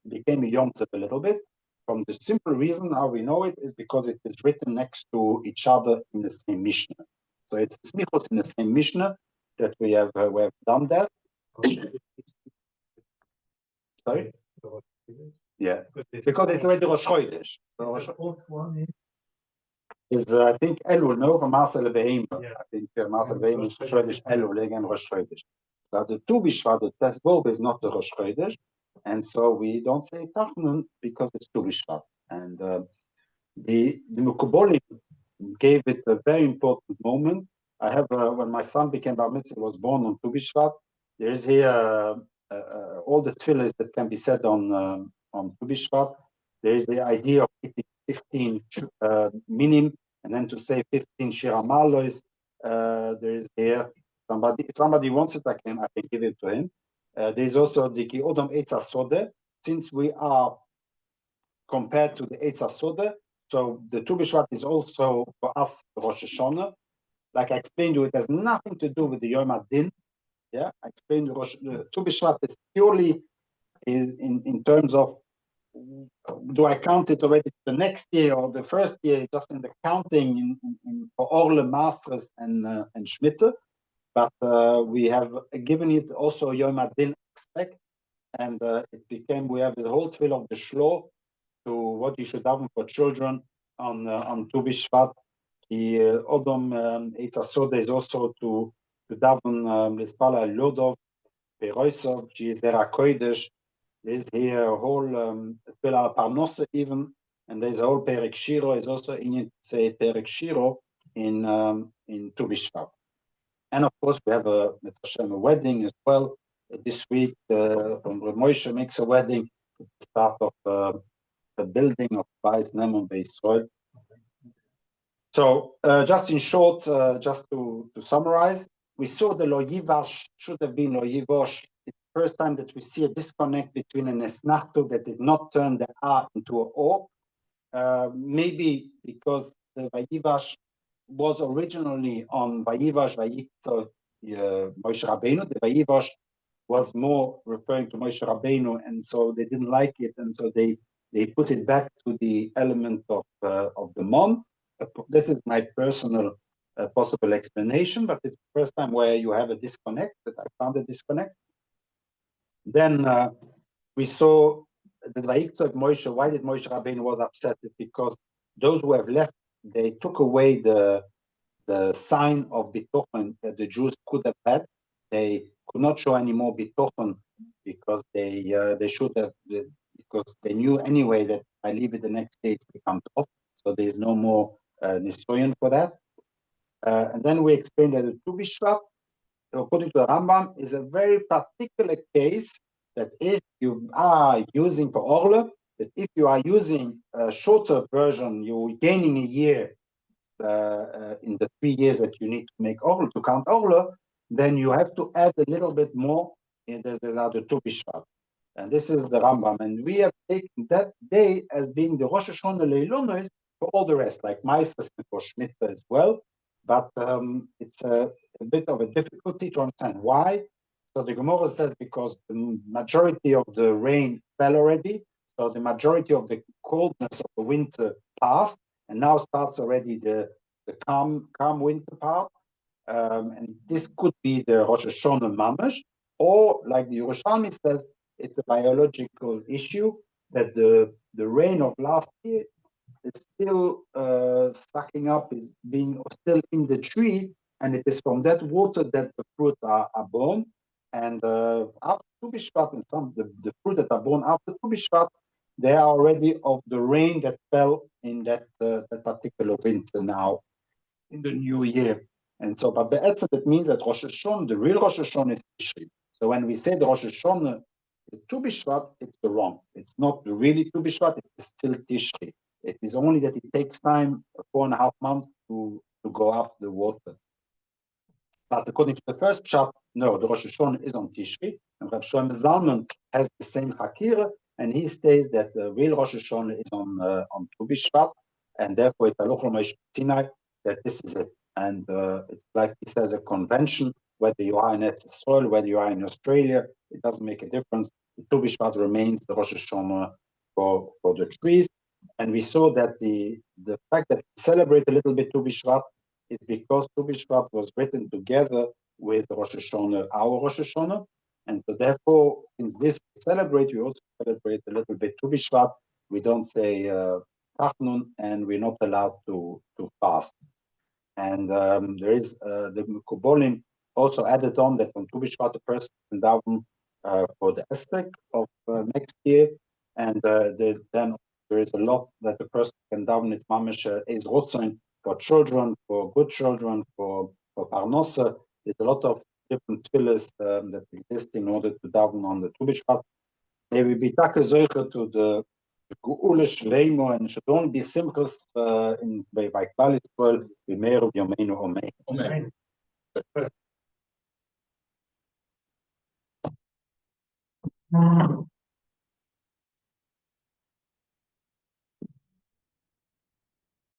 became a Yom Tov a little bit. From the simple reason how we know it is because it is written next to each other in the same Mishnah. So it's Smichos in the same Mishnah that we have done that. Sorry? Yeah, because it's already Rosh Chodesh. So The fourth one is I think Elul, no, from Marcel Beheim. Yeah. I think Marcel Beheim is Chodesh Elul again Rosh Chodesh. But the Tu Bishvat, the Tesbov is not the Rosh Chodesh, and so we don't say Tachanun because it's Tu Bishvat. And the Mekubolim gave it a very important moment. I have when my son became Bar Mitzvah, was born on Tu Bishvat. There is here all the tefillahs that can be said on Tu Bishvat. There is the idea of 15 minim, and then to say 15 shira malos. There is here if somebody wants it, I can give it to him. There is also the Ki Odom Eitz HaSodeh, since we are compared to the Eitz HaSodeh, so the Tu Bishvat is also for us Rosh Hashanah. Like I explained to you, it has nothing to do with the Yom HaDin. Yeah, I explained the Tu Bishvat is purely in terms of, do I count it already the next year or the first year, just in the counting for Orle, Masres, and Shmitte. But we have given it also Yom HaDin aspect, and it became, we have the whole tefillah of the Shlo to what you should have for children on Tu Bishvat. The Odom Eitz HaSodeh is also to daven L'Spala Lodov, Peroisov, Jizera Kodesh. There's here a whole Tefillah Parnosa even, and there's a whole Perek Shiro is also in say Perek Shiro in Tu Bishvat. And of course, we have a wedding as well this week. When Moshe makes a wedding, at the start of the building of Bais Nemon Beisroel. So, just in short, just to summarize, we saw the Lo Yivash should have been Lo Yivosh. It's the first time that we see a disconnect between an Esnachto that did not turn the A into an O. Maybe because the Vayivash was originally on Vayivash Vayikto Moshe Rabbeinu. The Vayivash was more referring to Moshe Rabbeinu, and so they didn't like it, and so they put it back to the element of the Mon. This is my personal possible explanation, but it's the first time where you have a disconnect, that I found a disconnect. Then we saw that Vayikto Moshe. Why did Moshe Rabbeinu was upset? It's because those who have left, they took away the sign of bitochen that the Jews could have had. They could not show any more bitochen because they should have, because they knew anyway that I leave it the next day it becomes off. So there is no more nisoyon for that. And then we explained that the Tu Bishvat, according to the Rambam, is a very particular case that if you are using for Orle, that if you are using a shorter version, you're gaining a year in the 3 years that you need to make Orle, to count Orle, then you have to add a little bit more in the Tu Bishvat. And this is the Rambam. And we have taken that day as being the Rosh Hashanah Leilonos for all the rest, like Maaseh for Shemitah as well. But it's a bit of a difficulty to understand why. So the Gemara says because the majority of the rain fell already, so the majority of the coldness of the winter passed, and now starts already the calm winter part. And this could be the Rosh Hashanah Mamash, or like the Yerushalmi says, it's a biological issue that the rain of last year is still sucking up, is being still in the tree, and it is from that water that the fruit are born. And after Tu B'Shvat, and some the fruit that are born after Tu B'Shvat, they are already of the rain that fell in that particular winter now in the new year. And so, but Be'etzem, that means that Rosh Hashanah, the real Rosh Hashanah is Tishri. So when we say the Rosh Hashanah is Tu B'Shvat, it's wrong. It's not really Tu B'Shvat, it is still Tishri. It is only that it takes time, 4.5 months to go up the water. But according to the first pshat, no, the Rosh Hashanah is on Tishri, and Rabbi Shlomo Zalman has the same Hakira, and he states that the real Rosh Hashanah is on Tu B'Shvat, and therefore it's Aloch L'Moshe Sinai, that this is it. And it's like he says, a convention, whether you are in Eretz Yisrael, whether you are in Australia, it doesn't make a difference. The Tu B'Shvat remains the Rosh Hashanah for the trees. And we saw that the fact that we celebrate a little bit Tu B'Shvat is because Tu B'Shvat was written together with Rosh Hashanah, our Rosh Hashanah. And so therefore, since this we celebrate, we also celebrate a little bit Tu B'Shvat. We don't say Tachnun, and we're not allowed to fast. And there is the Mekubolim also added on that on Tu B'Shvat, the person can daven for the Esrek of next year. And then there is a lot that the person can daven. It's mamish is rotzain for children, for good children, for parnosa. There's a lot of different tefillas that exist in order to daven on the Tu B'Shvat. Maybe be takezoicha to the Geule Shleimo, and should only be simchas in by Klal Yisrael b'meir u'b'yomeinu Amen. Amen.